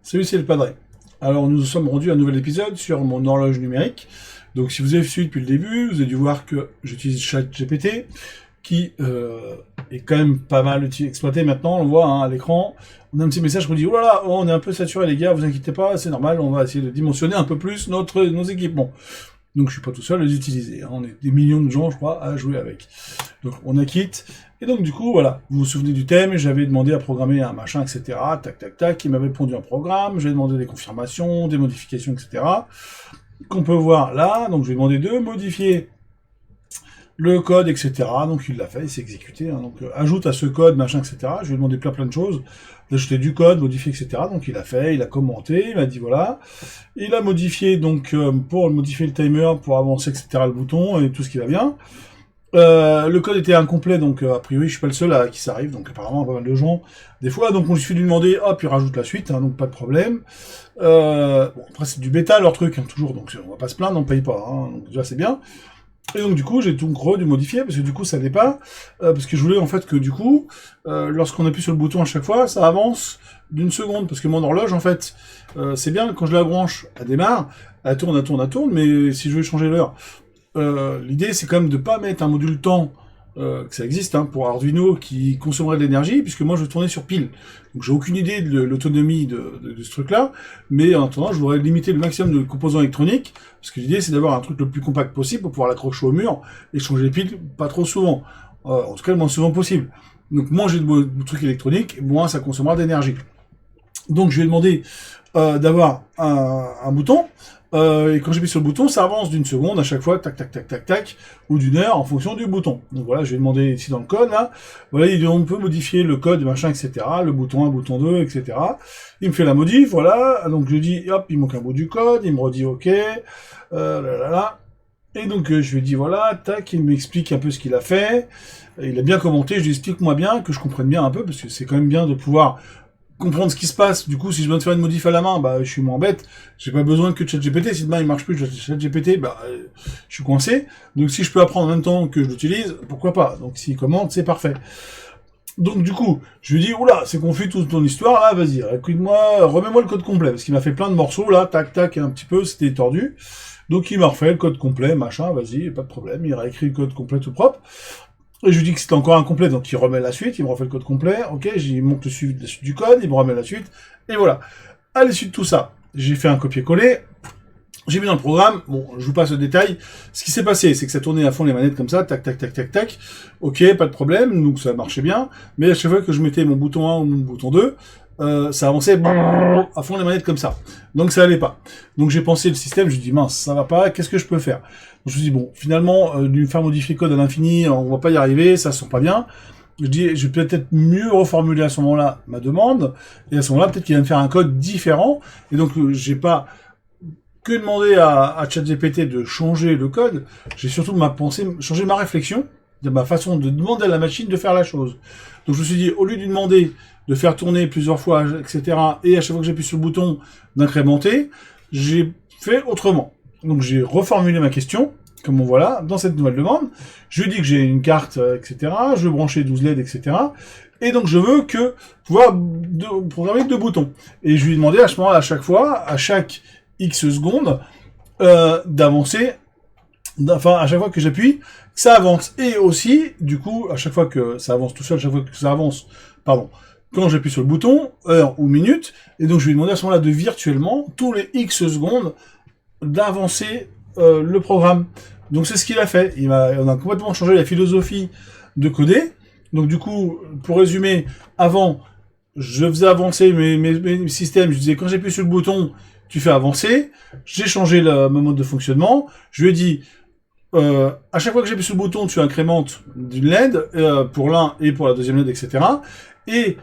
Salut, c'est le Padré. Alors, nous sommes rendus à un nouvel épisode sur mon horloge numérique. Donc, si vous avez suivi depuis le début, vous avez dû voir que j'utilise ChatGPT, qui est quand même pas mal exploité maintenant. On le voit à l'écran. On a un petit message qui nous dit « Oh là là, on est un peu saturé les gars, vous inquiétez pas, c'est normal, on va essayer de dimensionner un peu plus nos équipements. » Donc, je suis pas tout seul à les utiliser. On est des millions de gens, je crois, à jouer avec. Donc, on a quitte. Et donc, du coup, voilà, vous vous souvenez du thème, j'avais demandé à programmer un machin, etc., tac, tac, tac, il m'avait pondu un programme, j'ai demandé des confirmations, des modifications, etc., qu'on peut voir là, donc je lui ai demandé de modifier le code, etc., donc il l'a fait, il s'est exécuté, hein, donc ajoute à ce code, machin, etc., je lui ai demandé plein de choses, d'ajouter du code, modifier, etc., donc il a fait, il a commenté, il m'a dit voilà, il a modifié, donc, pour modifier le timer, pour avancer, etc., le bouton, et tout ce qui va bien. Le code était incomplet, donc a priori je suis pas le seul à qui ça arrive, donc apparemment pas mal de gens des fois, donc on lui suffit de lui demander, hop, il rajoute la suite, hein, donc pas de problème. Bon, après c'est du bêta leur truc, hein, toujours, donc on va pas se plaindre, on paye pas, hein, donc déjà c'est bien. Et donc du coup j'ai tout dû modifier, parce que du coup ça n'allait pas, parce que je voulais en fait que du coup, lorsqu'on appuie sur le bouton à chaque fois, ça avance d'une seconde, parce que mon horloge en fait, c'est bien, quand je la branche, elle démarre, elle tourne, mais si je veux changer l'heure, l'idée c'est quand même de pas mettre un module temps, que ça existe hein, pour Arduino, qui consommerait de l'énergie, puisque moi je tournais sur pile. Donc j'ai aucune idée de l'autonomie de ce truc-là, mais en attendant je voudrais limiter le maximum de composants électroniques, parce que l'idée c'est d'avoir un truc le plus compact possible pour pouvoir l'accrocher au mur, et changer les piles pas trop souvent. En tout cas le moins souvent possible. Donc moins j'ai de trucs électroniques, moins ça consommera d'énergie. Donc je lui ai demandé d'avoir un bouton, et quand j'appuie sur le bouton, ça avance d'une seconde à chaque fois, tac, tac, tac, tac, tac, ou d'une heure en fonction du bouton. Donc voilà, je vais demander ici dans le code, là, voilà, on peut modifier le code, machin, etc., le bouton 1, bouton 2, etc. Il me fait la modif, voilà, donc je dis, hop, il manque un bout du code, il me redit OK, là. Et donc je lui dis, voilà, tac, il m'explique un peu ce qu'il a fait, il a bien commenté, je lui explique-moi bien, que je comprenne bien un peu, parce que c'est quand même bien de pouvoir comprendre ce qui se passe. Du coup, si je dois te faire une modif à la main, bah, je suis moins bête. J'ai pas besoin que ChatGPT. Si demain il marche plus, ChatGPT, bah, je suis coincé. Donc, si je peux apprendre en même temps que je l'utilise, pourquoi pas. Donc, s'il commande, c'est parfait. Donc, du coup, je lui dis, oula, c'est confus toute ton histoire, là, vas-y, écoute-moi, remets-moi le code complet. Parce qu'il m'a fait plein de morceaux, là, tac, tac, un petit peu, c'était tordu. Donc, il m'a refait le code complet, machin, vas-y, pas de problème. Il a écrit le code complet tout propre. Et je lui dis que c'était encore incomplet, donc il remet la suite, il me refait le code complet, ok, j'y monte la suite du code, il me remet la suite, et voilà. À l'issue de tout ça, j'ai fait un copier-coller, j'ai mis dans le programme, bon, je vous passe le détail, ce qui s'est passé, c'est que ça tournait à fond les manettes comme ça, tac, tac, tac, tac, tac, ok, pas de problème, donc ça marchait bien, mais à chaque fois que je mettais mon bouton 1 ou mon bouton 2, ça avançait à fond les manettes comme ça. Donc ça allait pas. Donc j'ai pensé le système, je dis mince, ça va pas, qu'est-ce que je peux faire? Donc je me dis bon, finalement, lui faire modifier le code à l'infini, on va pas y arriver, ça sent pas bien. Je dis, je vais peut-être mieux reformuler à ce moment-là ma demande, et à ce moment-là, peut-être qu'il va me faire un code différent, et donc j'ai pas que demandé à ChatGPT de changer le code, j'ai surtout changer ma réflexion, de ma façon de demander à la machine de faire la chose. Donc je me suis dit, au lieu de lui demander de faire tourner plusieurs fois, etc., et à chaque fois que j'appuie sur le bouton d'incrémenter, j'ai fait autrement. Donc j'ai reformulé ma question, comme on voit là, dans cette nouvelle demande. Je lui dis que j'ai une carte, etc., je veux brancher 12 LED, etc., et donc je veux pouvoir programmer 2 boutons. Et je lui ai demandé à ce moment-là, à chaque fois, à chaque X secondes, d'avancer, enfin, à chaque fois que j'appuie, ça avance. Et aussi, du coup, à chaque fois que ça avance tout seul, à chaque fois que ça avance, pardon, quand j'appuie sur le bouton, heure ou minute, et donc je lui ai demandé à ce moment-là de virtuellement, tous les X secondes, d'avancer le programme. Donc c'est ce qu'il a fait. On a complètement changé la philosophie de coder. Donc du coup, pour résumer, avant, je faisais avancer mes systèmes, je disais quand j'appuie sur le bouton, tu fais avancer. J'ai changé mon mode de fonctionnement. Je lui ai dit, à chaque fois que j'appuie sur le bouton, tu incrémentes d'une LED pour l'un et pour la deuxième LED, etc. Et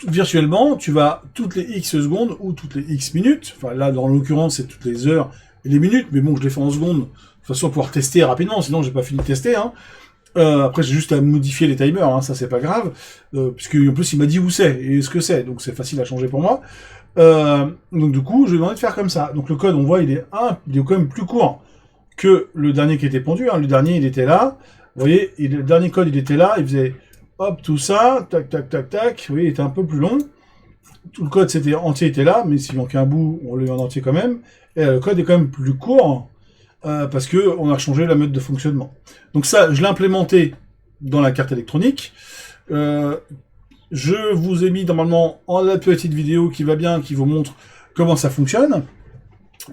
virtuellement, tu vas toutes les X secondes ou toutes les X minutes, enfin là dans l'occurrence c'est toutes les heures et les minutes, mais bon je les fais en secondes, de façon à pouvoir tester rapidement, sinon j'ai pas fini de tester. Hein. Après j'ai juste à modifier les timers, hein, ça c'est pas grave, puisque en plus il m'a dit où c'est et ce que c'est, donc c'est facile à changer pour moi. Donc du coup je lui ai demandé de faire comme ça. Donc le code on voit il est quand même plus court que le dernier qui était pondu, hein. Le dernier il était là, vous voyez, le dernier code il était là, il faisait hop, tout ça, tac, tac, tac, tac, oui, il était un peu plus long. tout le code entier était là, mais s'il manquait un bout, on l'a eu en entier quand même. Et le code est quand même plus court, parce que on a changé la mode de fonctionnement. Donc ça, je l'ai implémenté dans la carte électronique. Je vous ai mis normalement en la petite vidéo qui va bien, qui vous montre comment ça fonctionne.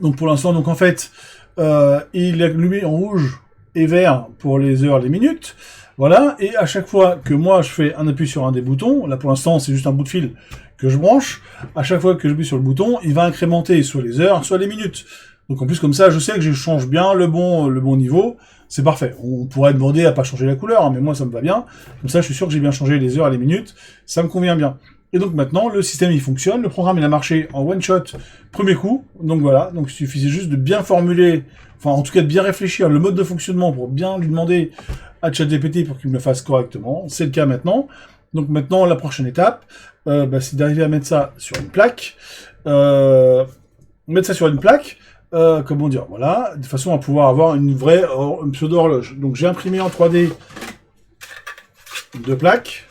Donc pour l'instant, donc en fait, il est allumé en rouge et vert pour les heures, les minutes. Voilà, et à chaque fois que moi je fais un appui sur un des boutons, là pour l'instant c'est juste un bout de fil que je branche, à chaque fois que je appuie sur le bouton, il va incrémenter soit les heures, soit les minutes. Donc en plus comme ça, je sais que je change bien le bon niveau, c'est parfait. On pourrait demander à pas changer la couleur, hein, mais moi ça me va bien. Comme ça je suis sûr que j'ai bien changé les heures et les minutes, ça me convient bien. Et donc maintenant, le système il fonctionne, le programme il a marché en one shot, premier coup, donc voilà, donc il suffisait juste de bien formuler, enfin en tout cas de bien réfléchir le mode de fonctionnement pour bien lui demander à ChatGPT pour qu'il me le fasse correctement, c'est le cas maintenant. Donc maintenant, la prochaine étape, c'est d'arriver à mettre ça sur une plaque, comment dire, voilà, de façon à pouvoir avoir une pseudo-horloge. Donc j'ai imprimé en 3D deux plaques.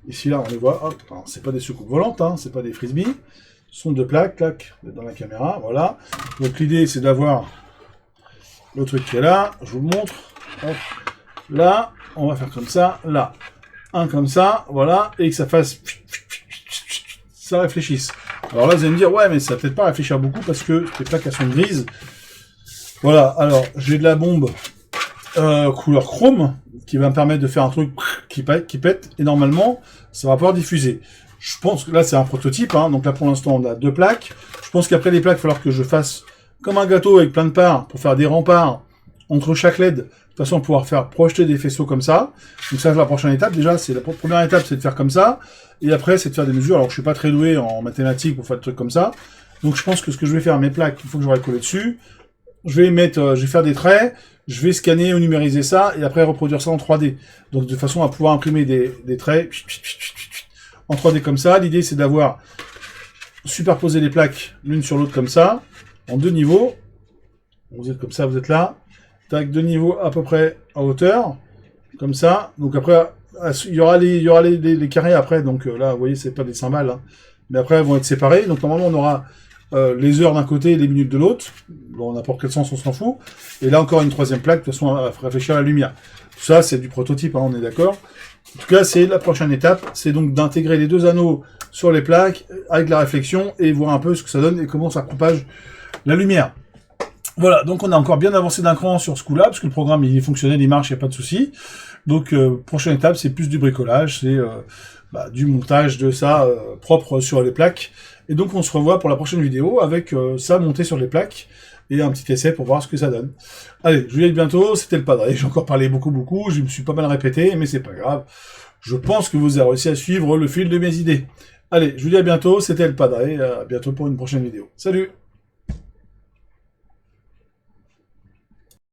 Ici, là, on les voit, hop, c'est pas des soucoupes volantes, hein, c'est pas des frisbees. Ce sont deux plaques, clac, dans la caméra, voilà. Donc l'idée, c'est d'avoir le truc qui est là, je vous le montre. Hop. Là, on va faire comme ça, là. Un comme ça, voilà, et que ça fasse... ça réfléchisse. Alors là, vous allez me dire, ouais, mais ça va peut-être pas réfléchir beaucoup parce que les plaques, elles sont grises. Voilà, alors, j'ai de la bombe couleur chrome qui va me permettre de faire un truc qui pète, et normalement, ça va pouvoir diffuser. Je pense que là, c'est un prototype, hein, donc là, pour l'instant, on a deux plaques. Je pense qu'après les plaques, il va falloir que je fasse comme un gâteau avec plein de parts pour faire des remparts entre chaque LED, de façon à pouvoir faire projeter des faisceaux comme ça. Donc ça, c'est la prochaine étape. Déjà, c'est la première étape, c'est de faire comme ça. Et après, c'est de faire des mesures. Alors, je suis pas très doué en mathématiques pour faire des trucs comme ça. Donc, je pense que ce que je vais faire, mes plaques, il faut que j'aurai collé dessus. Je vais faire des traits. Je vais scanner ou numériser ça. Et après, reproduire ça en 3D. Donc, de façon à pouvoir imprimer des traits en 3D comme ça. L'idée, c'est d'avoir superposé les plaques l'une sur l'autre comme ça, en deux niveaux. Vous êtes comme ça, vous êtes là. Tac, deux niveaux à peu près à hauteur, comme ça. Donc après, il y aura les carrés après. Donc là, vous voyez, c'est pas des cymbales, hein. Mais après, elles vont être séparées. Donc normalement, on aura les heures d'un côté et les minutes de l'autre. Dans n'importe quel sens, on s'en fout. Et là, encore une troisième plaque, de façon à réfléchir à la lumière. Tout ça, c'est du prototype, hein, on est d'accord. En tout cas, c'est la prochaine étape. C'est donc d'intégrer les deux anneaux sur les plaques avec la réflexion et voir un peu ce que ça donne et comment ça propage la lumière. Voilà, donc on a encore bien avancé d'un cran sur ce coup-là, parce que le programme il est fonctionnel, il marche, il n'y a pas de souci. Donc prochaine étape, c'est plus du bricolage, c'est du montage de ça propre sur les plaques. Et donc on se revoit pour la prochaine vidéo avec ça monté sur les plaques et un petit essai pour voir ce que ça donne. Allez, je vous dis à bientôt, c'était le Padré, j'ai encore parlé beaucoup, je me suis pas mal répété, mais c'est pas grave. Je pense que vous avez réussi à suivre le fil de mes idées. Allez, je vous dis à bientôt, c'était le Padré, à bientôt pour une prochaine vidéo. Salut!